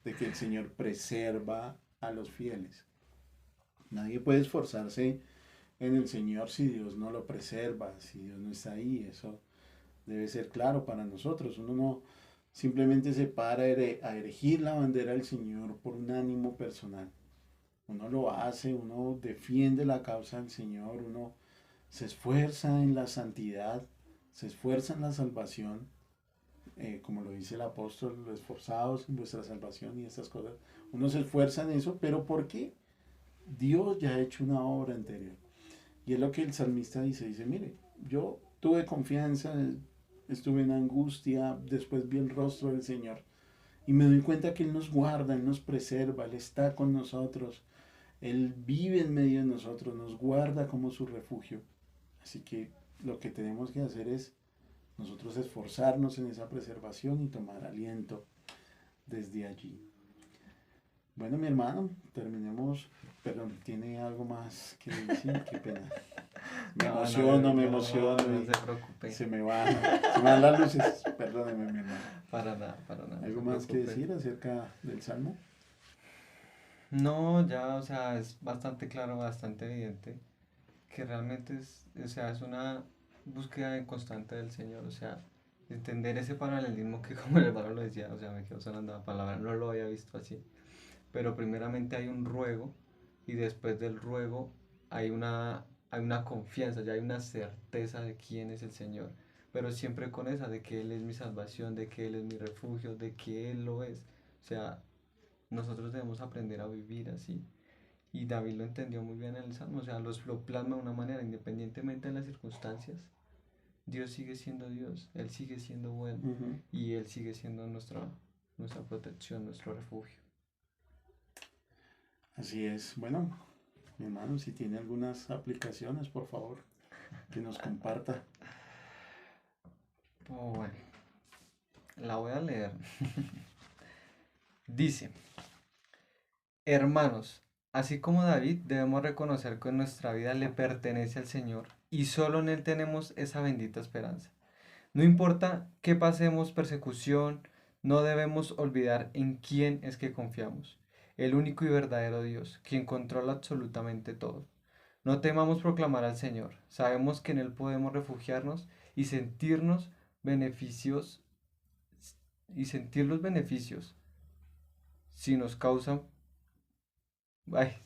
de que el Señor preserva a los fieles. Nadie puede esforzarse en el Señor si Dios no lo preserva, si Dios no está ahí. Eso debe ser claro para nosotros. Uno no simplemente se para a erigir la bandera del Señor por un ánimo personal. Uno lo hace, uno defiende la causa del Señor, uno se esfuerza en la santidad, se esfuerza en la salvación, como lo dice el apóstol, esforzados en vuestra salvación y estas cosas. Uno se esfuerza en eso, pero ¿por qué? Dios ya ha hecho una obra anterior. Y es lo que el salmista dice, mire, yo tuve confianza, estuve en angustia, después vi el rostro del Señor y me doy cuenta que Él nos guarda, Él nos preserva, Él está con nosotros, Él vive en medio de nosotros, nos guarda como su refugio. Así que lo que tenemos que hacer es nosotros esforzarnos en esa preservación y tomar aliento desde allí. Bueno, mi hermano, terminemos. Perdón, ¿tiene algo más que decir? Qué pena. Me emociono No y se preocupe. se me van las luces. Perdóneme, mi hermano. Para nada, para nada. ¿Algo más que decir acerca del Salmo? No, ya, o sea, es bastante claro, bastante evidente que realmente o sea, es una búsqueda constante del Señor, o sea, entender ese paralelismo que como el hermano lo decía, o sea, me quedó sonando la palabra, no lo había visto así, pero primeramente hay un ruego y después del ruego hay una confianza, ya hay una certeza de quién es el Señor, pero siempre con esa, de que Él es mi salvación, de que Él es mi refugio, de que Él lo es, o sea, nosotros debemos aprender a vivir así. Y David lo entendió muy bien en el Salmo, o sea, lo plasma de una manera, independientemente de las circunstancias. Dios sigue siendo Dios, Él sigue siendo bueno y Él sigue siendo nuestra protección, nuestro refugio. Así es. Bueno, mi hermano, si tiene algunas aplicaciones, por favor, que nos comparta. Oh, bueno, la voy a leer. Dice, hermanos, así como David, debemos reconocer que nuestra vida le pertenece al Señor y solo en Él tenemos esa bendita esperanza. No importa que pasemos persecución, no debemos olvidar en quién es que confiamos. el único y verdadero Dios, quien controla absolutamente todo. No temamos proclamar al Señor. Sabemos que en Él podemos refugiarnos y sentirnos beneficios y sentir los beneficios si nos causan,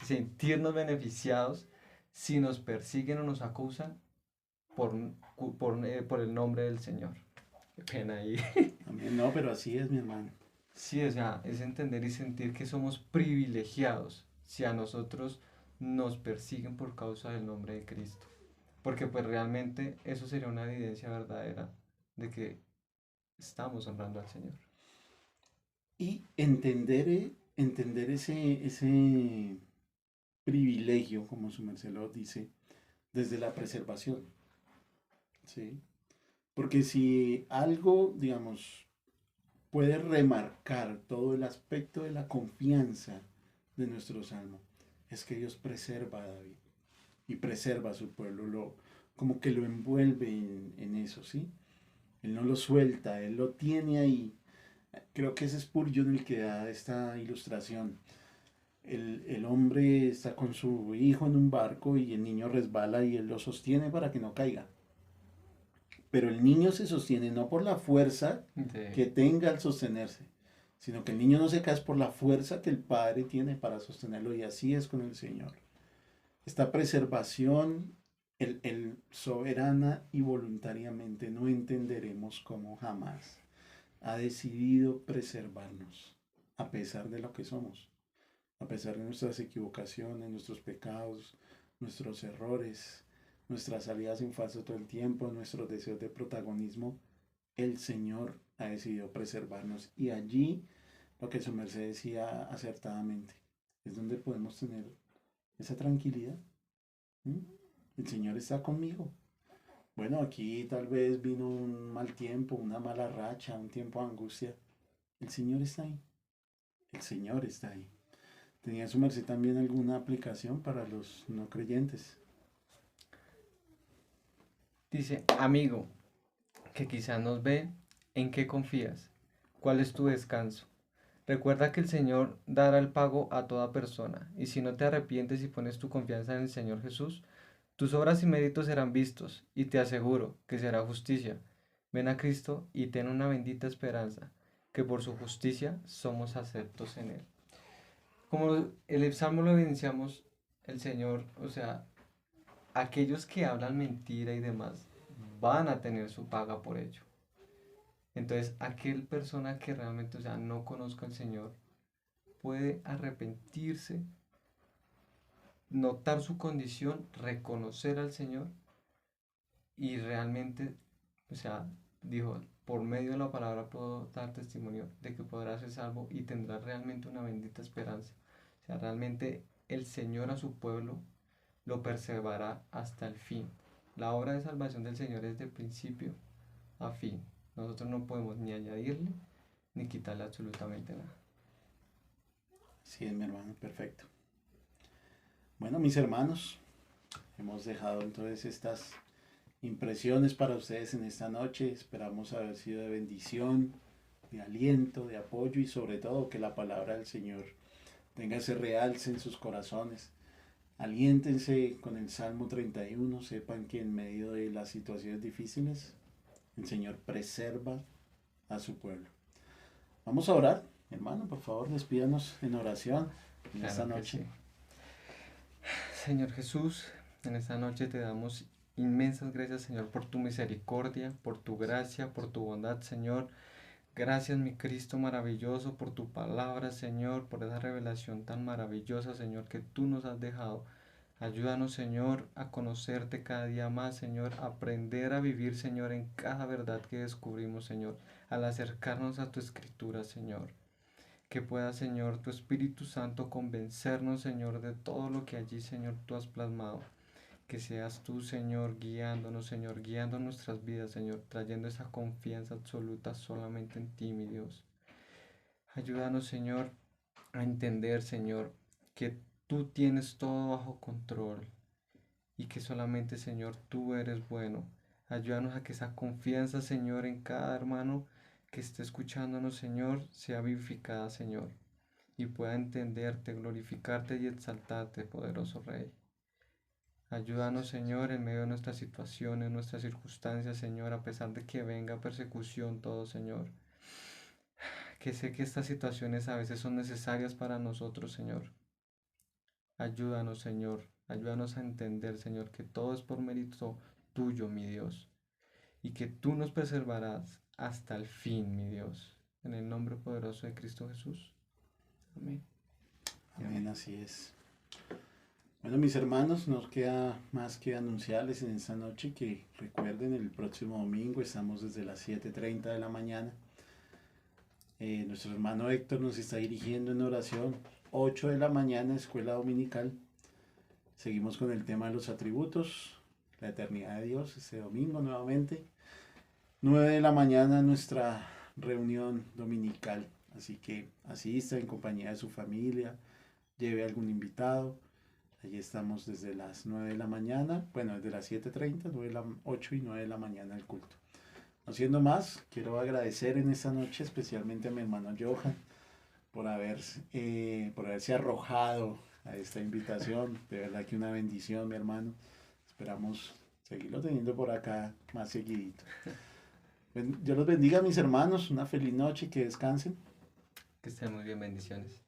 sentirnos beneficiados si nos persiguen o nos acusan por, por el nombre del Señor. Qué pena ahí. Amén. No, pero así es, mi hermano. Sí, o sea, es entender y sentir que somos privilegiados si a nosotros nos persiguen por causa del nombre de Cristo. Porque pues realmente eso sería una evidencia verdadera de que estamos honrando al Señor. Y entender ese privilegio, como su merced lo dice, desde la preservación, ¿sí? Porque si algo, digamos, puede remarcar todo el aspecto de la confianza de nuestro salmo, es que Dios preserva a David y preserva a su pueblo, como que lo envuelve en eso, ¿sí? Él no lo suelta, él lo tiene ahí. Creo que ese es Spurgeon el que da esta ilustración. El hombre está con su hijo en un barco y el niño resbala y él lo sostiene para que no caiga. Pero el niño se sostiene no por la fuerza que tenga al sostenerse, sino que el niño no se cae por la fuerza que el padre tiene para sostenerlo, y así es con el Señor. Esta preservación, el soberana y voluntariamente no entenderemos cómo jamás ha decidido preservarnos, a pesar de lo que somos, a pesar de nuestras equivocaciones, nuestros pecados, nuestros errores, nuestras salidas en falso todo el tiempo, nuestros deseos de protagonismo. El Señor ha decidido preservarnos, y allí lo que su merced decía acertadamente es donde podemos tener esa tranquilidad. ¿Mm? El Señor está conmigo. Bueno, aquí tal vez vino un mal tiempo, una mala racha, un tiempo de angustia. El Señor está ahí. El Señor está ahí. ¿Tenía su merced también alguna aplicación para los no creyentes? Dice, amigo, que quizás nos ve, ¿en qué confías? ¿Cuál es tu descanso? Recuerda que el Señor dará el pago a toda persona, y si no te arrepientes y pones tu confianza en el Señor Jesús, tus obras y méritos serán vistos, y te aseguro que será justicia. Ven a Cristo y ten una bendita esperanza, que por su justicia somos aceptos en Él. Como el Salmo lo evidenciamos, el Señor, o sea, aquellos que hablan mentira y demás, van a tener su paga por ello. Entonces, aquel persona que realmente, o sea, no conozca al Señor, puede arrepentirse, notar su condición, reconocer al Señor y realmente, o sea, dijo, por medio de la palabra puedo dar testimonio de que podrás ser salvo y tendrás realmente una bendita esperanza. O sea, realmente el Señor a su pueblo lo preservará hasta el fin. La obra de salvación del Señor es de principio a fin. Nosotros no podemos ni añadirle ni quitarle absolutamente nada. Sí, mi hermano, perfecto. Bueno, mis hermanos, hemos dejado entonces estas impresiones para ustedes en esta noche. Esperamos haber sido de bendición, de aliento, de apoyo, y sobre todo que la palabra del Señor tenga ese realce en sus corazones. Aliéntense con el Salmo 31, sepan que en medio de las situaciones difíciles el Señor preserva a su pueblo. Vamos a orar, hermano, por favor, despídanos en oración en esta Claro que noche. sí. Señor Jesús, en esta noche te damos inmensas gracias, Señor, por tu misericordia, por tu gracia, por tu bondad, Señor. Gracias, mi Cristo maravilloso, por tu palabra, Señor, por esa revelación tan maravillosa, Señor, que tú nos has dejado. Ayúdanos, Señor, a conocerte cada día más, Señor, a aprender a vivir, Señor, en cada verdad que descubrimos, Señor, al acercarnos a tu escritura, Señor. Que pueda, Señor, tu Espíritu Santo convencernos, Señor, de todo lo que allí, Señor, tú has plasmado. Que seas tú, Señor, guiándonos, Señor, guiando nuestras vidas, Señor, trayendo esa confianza absoluta solamente en ti, mi Dios. Ayúdanos, Señor, a entender, Señor, que tú tienes todo bajo control y que solamente, Señor, tú eres bueno. Ayúdanos a que esa confianza, Señor, en cada hermano que esté escuchándonos, Señor, sea vivificada, Señor. y pueda entenderte, glorificarte y exaltarte, poderoso Rey. Ayúdanos, Señor, en medio de nuestra situación, en nuestras circunstancias, Señor, a pesar de que venga persecución, todo, Señor. Que sé que estas situaciones a veces son necesarias para nosotros, Señor. Ayúdanos, Señor. Ayúdanos a entender, Señor, que todo es por mérito tuyo, mi Dios, y que tú nos preservarás hasta el fin, mi Dios. En el nombre poderoso de Cristo Jesús. Amén. Y Amén, amén. así es. Bueno, mis hermanos, nos queda más que anunciarles en esta noche que recuerden, el próximo domingo estamos desde las 7:30 de la mañana. Nuestro hermano Héctor nos está dirigiendo en oración. 8 de la mañana, escuela dominical. Seguimos con el tema de los atributos, la eternidad de Dios, este domingo nuevamente. 9 de la mañana, nuestra reunión dominical. Así que asista en compañía de su familia, lleve algún invitado. Allí estamos desde las 9 de la mañana, bueno, desde las 7:30, 8 y 9 de la mañana el culto. No siendo más, quiero agradecer en esta noche especialmente a mi hermano Johan por haberse arrojado a esta invitación. De verdad que una bendición, mi hermano. Esperamos seguirlo teniendo por acá más seguidito. Dios los bendiga, mis hermanos. Una feliz noche, que descansen. Que estén muy bien, bendiciones.